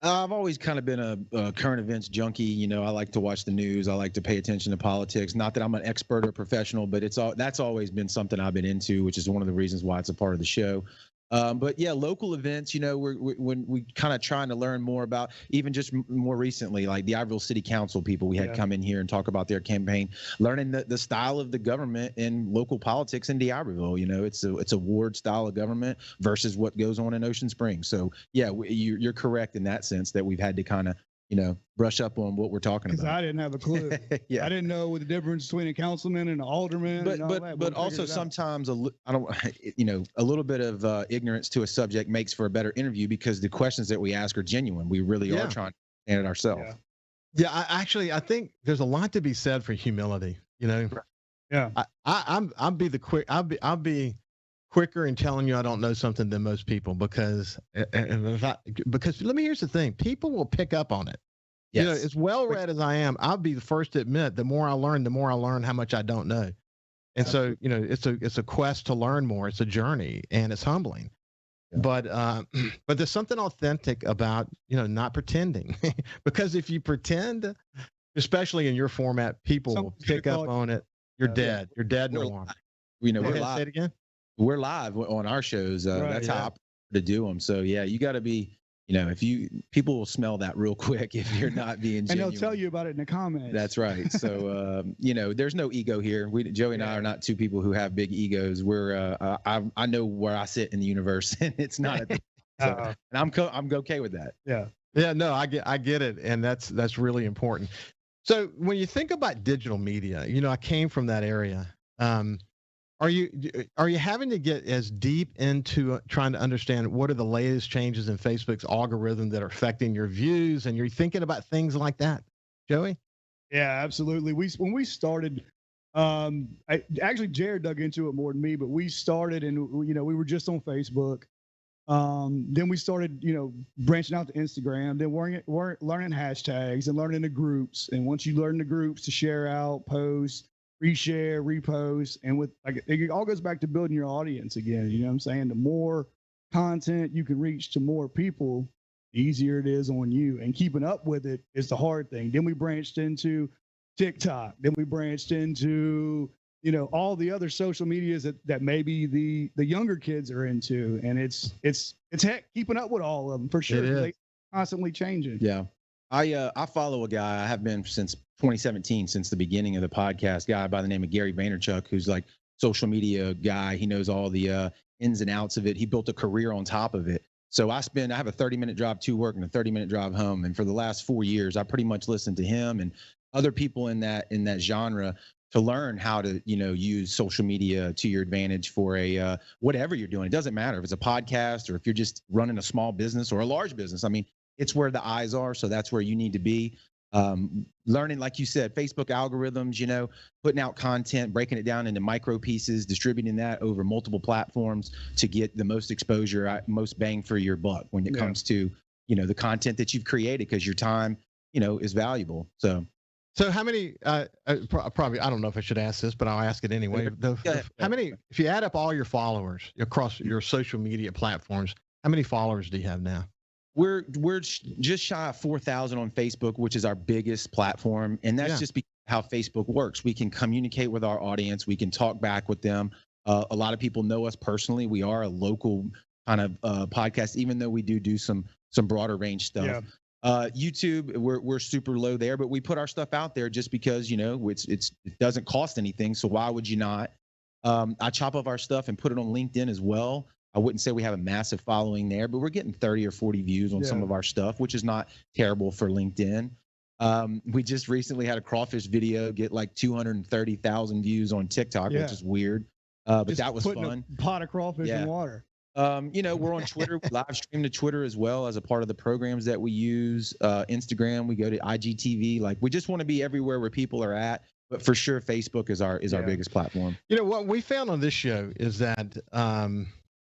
I've always kind of been a current events junkie. You know, I like to watch the news. I like to pay attention to politics. Not that I'm an expert or professional, but that's always been something I've been into, which is one of the reasons why it's a part of the show. But yeah, local events, you know, when we kind of trying to learn more about, even just more recently, like the Iberville City Council people we had come in here and talk about their campaign, learning the style of the government in local politics in Iberville. You know, it's a ward style of government versus what goes on in Ocean Springs. So yeah, you're correct in that sense that we've had to kind of, you know, brush up on what we're talking about. Because I didn't have a clue. I didn't know what the difference between a councilman and an alderman. But also sometimes a little bit of ignorance to a subject makes for a better interview because the questions that we ask are genuine. We really are trying to understand it ourselves. Yeah, I think there's a lot to be said for humility. You know. Yeah. I'll be quicker in telling you I don't know something than most people because let me, here's the thing, people will pick up on it. Yes. You know, as well read as I am, I'll be the first to admit the more I learn how much I don't know. And so, you know, it's a quest to learn more. It's a journey and it's humbling. Yeah. But there's something authentic about, you know, not pretending because if you pretend, especially in your format, people will pick up on it. You're dead. You're dead in the water. You know, we're live. Say it again. We're live on our shows. That's how I prefer to do them. So yeah, you got to be, you know, people will smell that real quick if you're not being genuine. And they'll tell you about it in the comments. That's right. So, you know, there's no ego here. Joey and I are not two people who have big egos. We're, I know where I sit in the universe and it's not at the, and I'm okay with that. Yeah. Yeah, no, I get it. And that's really important. So when you think about digital media, you know, I came from that area. Are you having to get as deep into trying to understand what are the latest changes in Facebook's algorithm that are affecting your views, and you're thinking about things like that, Joey? Yeah, absolutely. When we started, actually Jared dug into it more than me, but we started and you know we were just on Facebook. Then we started, you know, branching out to Instagram. Then we're learning hashtags and learning the groups. And once you learn the groups to share out, post, reshare, repost, and with like it all goes back to building your audience again. You know what I'm saying? The more content you can reach to more people, the easier it is on you. And keeping up with it is the hard thing. Then we branched into TikTok. Then we branched into, you know, all the other social medias that maybe the younger kids are into. And it's heck keeping up with all of them for sure. They're constantly changing. Yeah. I follow a guy, I have been since 2017, since the beginning of the podcast, guy by the name of Gary Vaynerchuk, who's like social media guy. He knows all the ins and outs of it. He built a career on top of it. So I have a 30-minute drive to work and a 30-minute drive home. And for the last 4 years, I pretty much listened to him and other people in that genre to learn how to, you know, use social media to your advantage for a whatever you're doing. It doesn't matter if it's a podcast or if you're just running a small business or a large business. I mean, it's where the eyes are. So that's where you need to be. Learning, like you said, Facebook algorithms, you know, putting out content, breaking it down into micro pieces, distributing that over multiple platforms to get the most exposure, most bang for your buck when it comes to, you know, the content that you've created, because your time, you know, is valuable. So how many, probably, I don't know if I should ask this, but I'll ask it anyway. How many, if you add up all your followers across your social media platforms, How many followers do you have now? We're just shy of 4,000 on Facebook, which is our biggest platform, and that's just because how Facebook works. We can communicate with our audience. We can talk back with them. A lot of people know us personally. We are a local kind of podcast, even though we do some broader range stuff. Yeah. YouTube, we're super low there, but we put our stuff out there just because, you know, it doesn't cost anything. So why would you not? I chop up our stuff and put it on LinkedIn as well. I wouldn't say we have a massive following there, but we're getting 30 or 40 views on some of our stuff, which is not terrible for LinkedIn. We just recently had a crawfish video get like 230,000 views on TikTok, which is weird. But just that was fun. A pot of crawfish in water. You know, we're on Twitter. We live stream to Twitter as well as a part of the programs that we use. Instagram, we go to IGTV. Like, we just want to be everywhere where people are at. But for sure, Facebook is our biggest platform. You know, what we found on this show is that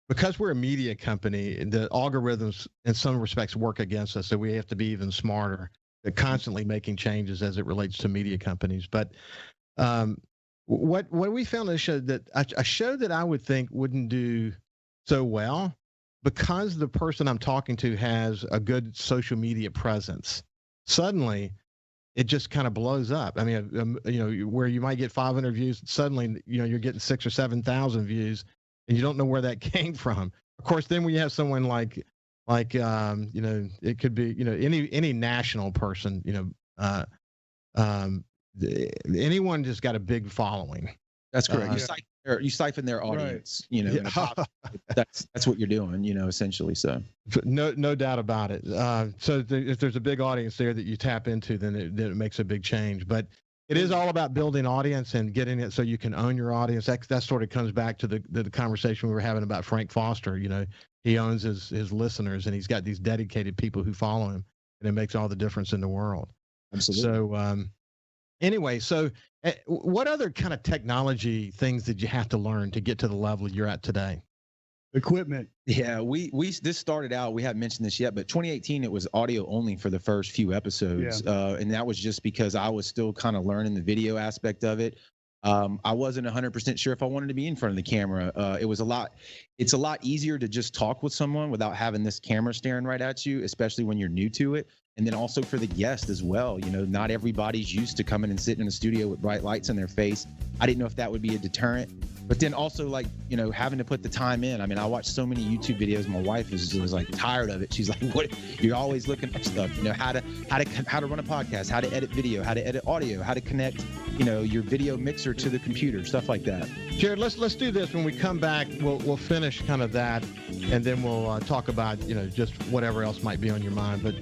because we're a media company, the algorithms in some respects work against us, so we have to be even smarter at constantly making changes as it relates to media companies. But what we found on this show, that a show that I would think wouldn't do so well, because the person I'm talking to has a good social media presence, suddenly it just kind of blows up. I mean, you know, where you might get 500 views, suddenly, you know, you're getting 6,000 or 7,000 views, and you don't know where that came from. Of course, then when you have someone like you know, it could be, you know, any national person, you know, anyone just got a big following. That's correct. You siphon their audience, right. You know, that's what you're doing, you know, essentially. So no doubt about it. So if there's a big audience there that you tap into, then it makes a big change. But it is all about building audience and getting it so you can own your audience. That sort of comes back to the conversation we were having about Frank Foster. You know, he owns his listeners, and he's got these dedicated people who follow him, and it makes all the difference in the world. Absolutely. So anyway, so what other kind of technology things did you have to learn to get to the level you're at today? Equipment. Yeah, this started out, we haven't mentioned this yet, but 2018, it was audio only for the first few episodes. Yeah. And that was just because I was still kind of learning the video aspect of it. I wasn't 100% sure if I wanted to be in front of the camera. It's a lot easier to just talk with someone without having this camera staring right at you, especially when you're new to it. And then also for the guest as well. You know, not everybody's used to coming and sitting in a studio with bright lights in their face. I didn't know if that would be a deterrent. But then also, like, you know, having to put the time in. I mean, I watched so many YouTube videos. My wife was like tired of it. She's like, "What? You're always looking up stuff. You know, how to run a podcast, how to edit video, how to edit audio, how to connect, you know, your video mixer to the computer, stuff like that." Jared, let's do this. When we come back, we'll finish kind of that, and then we'll talk about, you know, just whatever else might be on your mind. But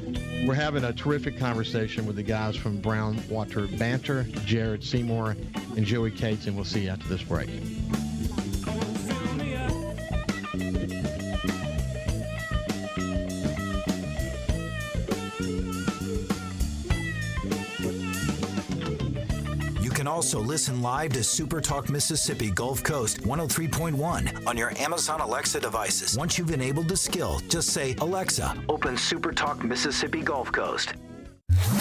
we're having a terrific conversation with the guys from Brown Water Banter, Jared Seymour and Joey Cates, and we'll see you after this break. Also listen live to SuperTalk Mississippi Gulf Coast 103.1 on your Amazon Alexa devices. Once you've enabled the skill, just say, "Alexa, open SuperTalk Mississippi Gulf Coast."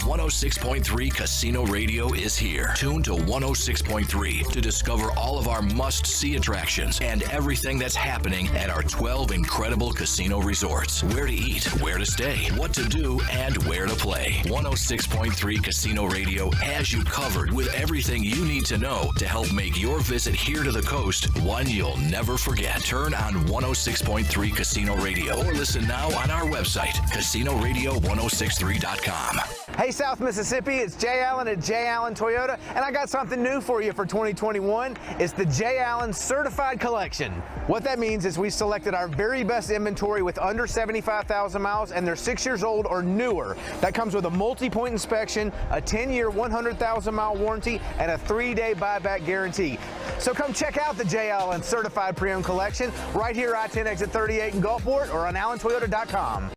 106.3 Casino Radio is here. Tune to 106.3 to discover all of our must-see attractions and everything that's happening at our 12 incredible casino resorts. Where to eat, where to stay, what to do, and where to play. 106.3 Casino Radio has you covered with everything you need to know to help make your visit here to the coast one you'll never forget. Turn on 106.3 Casino Radio or listen now on our website, CasinoRadio1063.com. Hey, South Mississippi, it's Jay Allen at Jay Allen Toyota, and I got something new for you for 2021. It's the Jay Allen Certified Collection. What that means is we selected our very best inventory with under 75,000 miles, and they're 6 years old or newer. That comes with a multi-point inspection, a 10-year, 100,000-mile warranty, and a 3-day buyback guarantee. So come check out the Jay Allen Certified Pre-Owned Collection right here, I-10 exit 38 in Gulfport, or on allentoyota.com.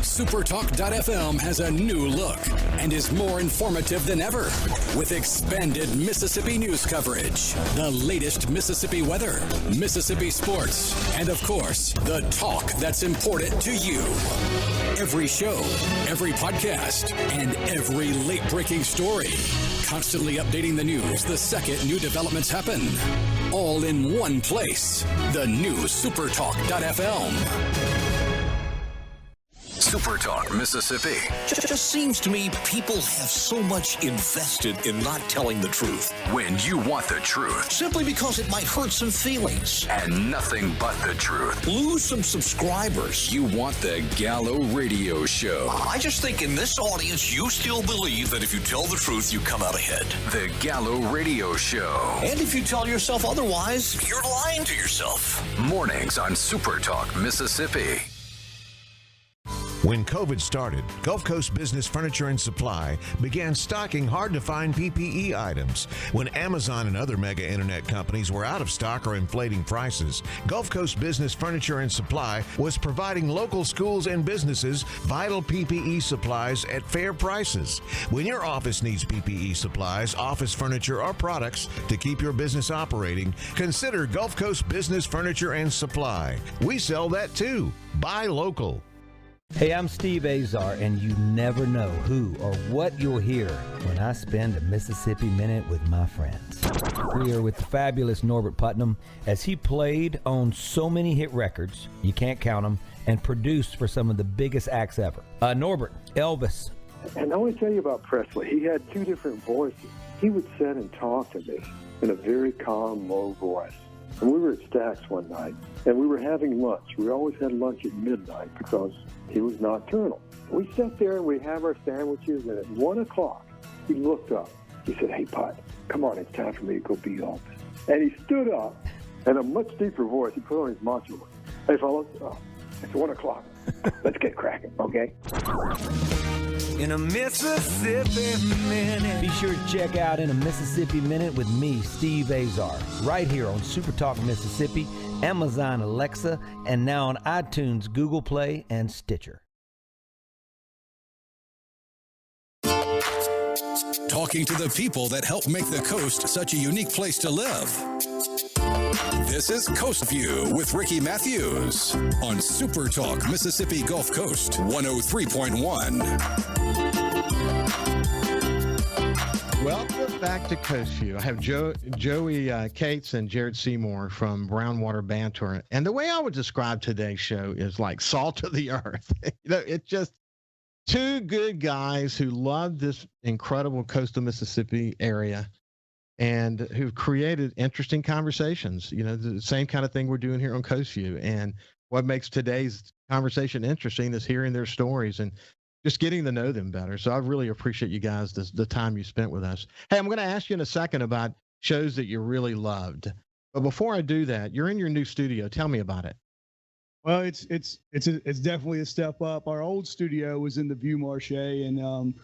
SuperTalk.fm has a new look and is more informative than ever with expanded Mississippi news coverage, the latest Mississippi weather, Mississippi sports, and of course, the talk that's important to you. Every show, every podcast, and every late-breaking story. Constantly updating the news the second new developments happen. All in one place. The new SuperTalk.fm. SuperTalk Mississippi. It just seems to me people have so much invested in not telling the truth. When you want the truth. Simply because it might hurt some feelings. And nothing but the truth. Lose some subscribers. You want the Gallo Radio Show. I just think in this audience, you still believe that if you tell the truth, you come out ahead. The Gallo Radio Show. And if you tell yourself otherwise, you're lying to yourself. Mornings on SuperTalk Mississippi. When COVID started, Gulf Coast Business Furniture and Supply began stocking hard-to-find PPE items. When Amazon and other mega internet companies were out of stock or inflating prices, Gulf Coast Business Furniture and Supply was providing local schools and businesses vital PPE supplies at fair prices. When your office needs PPE supplies, office furniture, or products to keep your business operating, consider Gulf Coast Business Furniture and Supply. We sell that too. Buy local. Hey, I'm Steve Azar, and you never know who or what you'll hear when I spend a Mississippi Minute with my friends. We are with the fabulous Norbert Putnam as he played on so many hit records, you can't count them, and produced for some of the biggest acts ever. Norbert, Elvis. And I want to tell you about Presley. He had two different voices. He would sit and talk to me in a very calm, low voice. And we were at Stack's one night, and we were having lunch. We always had lunch at midnight because he was nocturnal. We sat there and we have our sandwiches, and at 1 o'clock, he looked up. He said, "Hey, Put, come on, it's time for me to go be Elvis." And he stood up, and a much deeper voice, he put on his macho voice. "Hey, fellas, it's 1 o'clock. Let's get cracking, okay?" In a Mississippi Minute. Be sure to check out In a Mississippi Minute with me, Steve Azar, right here on SuperTalk Mississippi, Amazon Alexa, and now on iTunes, Google Play, and Stitcher. Talking to the people that help make the coast such a unique place to live. This is Coast View with Ricky Mathews on SuperTalk Mississippi Gulf Coast 103.1. Welcome back to Coast View. I have Joey Cates and Jared Seymour from Brown Water Banter. And the way I would describe today's show is like salt of the earth. It's just two good guys who love this incredible coastal Mississippi area and who've created interesting conversations. The same kind of thing we're doing here on Coast View. And what makes today's conversation interesting is hearing their stories and just getting to know them better. So I really appreciate you guys, the time you spent with us. Hey, I'm going to ask you in a second about shows that you really loved. But before I do that, you're in your new studio. Tell me about it. Well, it's definitely a step up. Our old studio was in the View Marche, and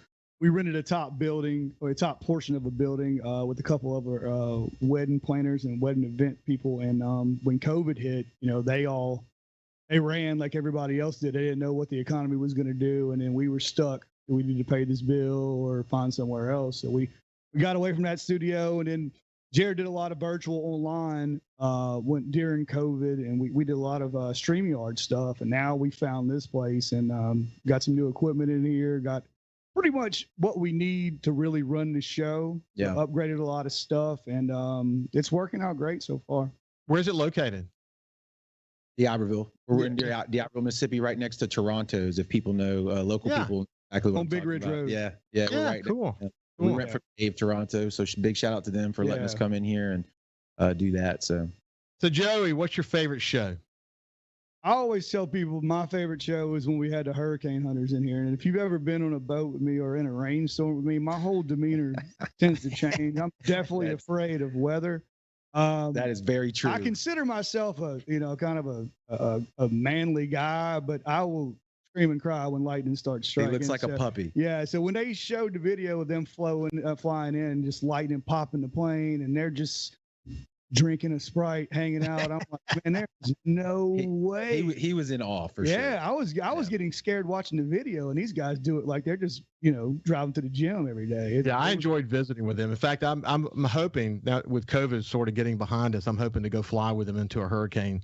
we rented a top building, or a top portion of a building, with a couple of our wedding planners and wedding event people. And when COVID hit, they ran like everybody else did. They didn't know what the economy was going to do, and then we were stuck. We needed to pay this bill or find somewhere else. So we got away from that studio, and then Jared did a lot of virtual online during COVID, and we did a lot of StreamYard stuff. And now we found this place and got some new equipment in here, got pretty much what we need to really run the show. Yeah. Upgraded a lot of stuff, and it's working out great so far. Where's it located? D'Iberville. We're in D'Iberville, Mississippi, right next to Toronto's. If people know, local people exactly what on I'm Big talking Ridge about. Road. Yeah, we're right cool. there. We rent from Dave Toronto, so big shout out to them for letting us come in here and do that. So Joey, what's your favorite show? I always tell people my favorite show is when we had the hurricane hunters in here. And if you've ever been on a boat with me or in a rainstorm with me, my whole demeanor tends to change. I'm definitely afraid of weather. That is very true. I consider myself kind of a manly guy, but I will scream and cry when lightning starts striking. He looks like a puppy. Yeah. So when they showed the video of them flying in, just lightning popping the plane, and they're just drinking a Sprite, hanging out, I'm like, man, there's no way. He was in awe for sure. Yeah, I was getting scared watching the video, and these guys do it like they're just driving to the gym every day. I enjoyed visiting with them. In fact, I'm hoping that with COVID sort of getting behind us, I'm hoping to go fly with them into a hurricane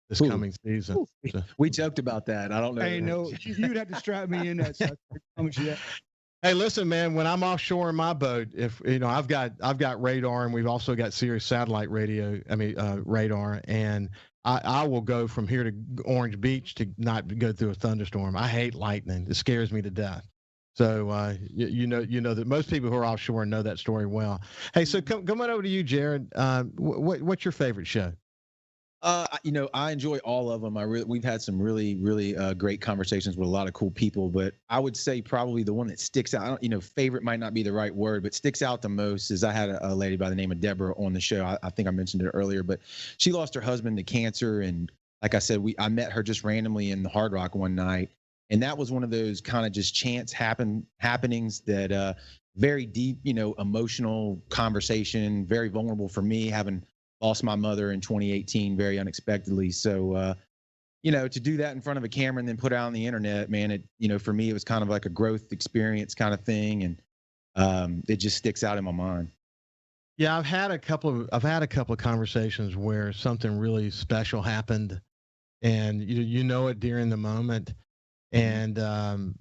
this coming season. So. We joked about that. I don't know. Hey, no, you'd have to strap me in that sucker. I promise you that. Hey, listen, man, when I'm offshore in my boat, if I've got radar, and we've also got Sirius satellite radar, and I will go from here to Orange Beach to not go through a thunderstorm. I hate lightning. It scares me to death. So you know that most people who are offshore know that story well. Hey, so come on over to you, Jared. What's your favorite show? I enjoy all of them. We've had some really great conversations with a lot of cool people, but I would say probably the one that sticks out, favorite might not be the right word, but sticks out the most is I had a lady by the name of Deborah on the show. I think I mentioned it earlier, but she lost her husband to cancer. And like I said, I met her just randomly in the Hard Rock one night. And that was one of those kind of just chance happenings that very deep, emotional conversation, very vulnerable for me, having lost my mother in 2018 very unexpectedly. So, to do that in front of a camera and then put it out on the internet, man, it, for me, it was kind of like a growth experience kind of thing. And it just sticks out in my mind. Yeah, I've had a couple of conversations where something really special happened, and you know it during the moment. And,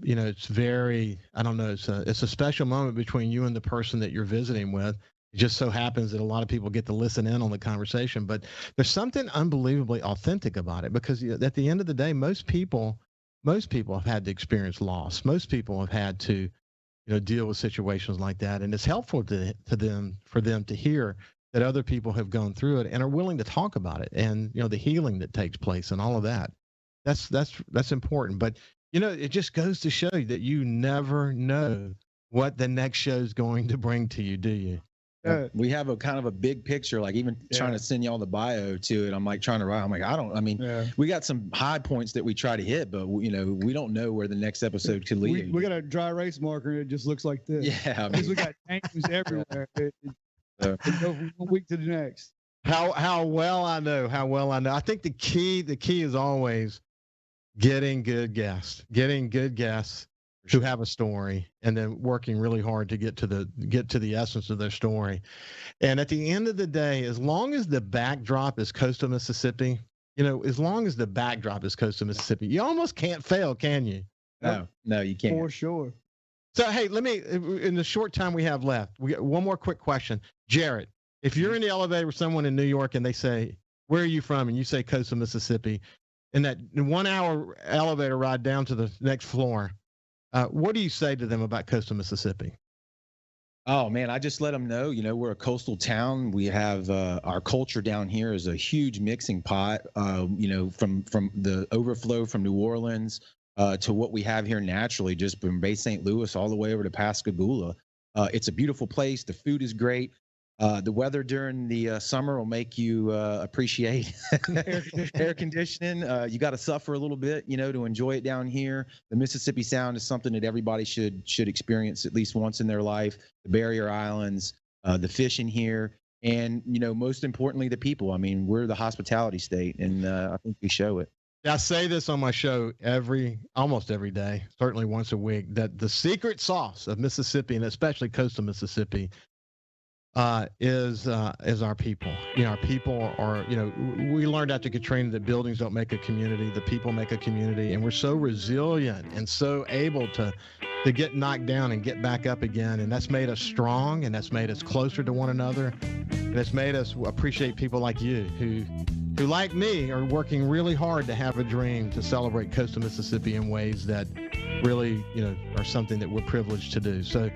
it's very, I don't know, it's a special moment between you and the person that you're visiting with. It just so happens that a lot of people get to listen in on the conversation, but there's something unbelievably authentic about it, because at the end of the day, most people have had to experience loss. Most people have had to, deal with situations like that. And it's helpful for them to hear that other people have gone through it and are willing to talk about it, and, the healing that takes place and all of that. That's important. But, it just goes to show you that you never know what the next show is going to bring to you, do you? We have a kind of a big picture, like even trying to send y'all the bio to it. I'm like trying to write. I'm like, we got some high points that we try to hit, but we don't know where the next episode could lead. We got a dry erase marker and it just looks like this. Yeah. Because we got names everywhere. It go from one week to the next. How well I know. I think the key is always getting good guests who have a story, and then working really hard to get to the essence of their story. And at the end of the day, as long as the backdrop is coastal Mississippi, you almost can't fail, can you? No, you can't. For sure. So, hey, in the short time we have left, we got one more quick question. Jared, if you're in the elevator with someone in New York and they say, "Where are you from?" and you say coastal Mississippi, in that 1 hour elevator ride down to the next floor, what do you say to them about coastal Mississippi? Oh man, I just let them know, we're a coastal town. We have our culture down here is a huge mixing pot, from the overflow from New Orleans to what we have here naturally, just from Bay St. Louis all the way over to Pascagoula. It's a beautiful place. The food is great. The weather during the summer will make you appreciate air conditioning. You got to suffer a little bit, to enjoy it down here. The Mississippi Sound is something that everybody should experience at least once in their life. The barrier islands, the fishing here, and most importantly, the people. I mean, we're the hospitality state, and I think we show it. I say this on my show almost every day, certainly once a week, that the secret sauce of Mississippi, and especially coastal Mississippi, is our people. Our people are, we learned after Katrina that buildings don't make a community, the people make a community, and we're so resilient and so able to get knocked down and get back up again. And that's made us strong, and that's made us closer to one another, and it's made us appreciate people like you who like me are working really hard to have a dream to celebrate coastal Mississippi in ways that really, are something that we're privileged to do. So,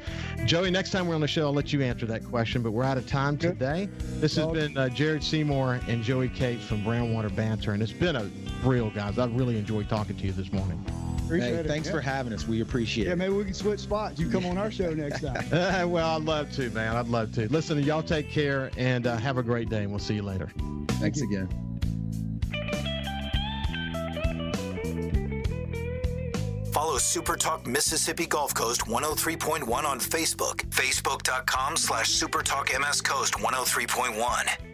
Joey, next time we're on the show, I'll let you answer that question, but we're out of time today. This has been Jared Seymour and Joey Cates from Brown Water Banter, and it's been a thrill, guys. I've really enjoyed talking to you this morning. Thanks for having us. We appreciate it. Yeah, maybe we can switch spots. You come on our show next time. Well, I'd love to, man. I'd love to. Listen, y'all take care and have a great day, and we'll see you later. Thanks again. Follow SuperTalk Mississippi Gulf Coast 103.1 on Facebook. Facebook.com/SuperTalk MS Coast 103.1.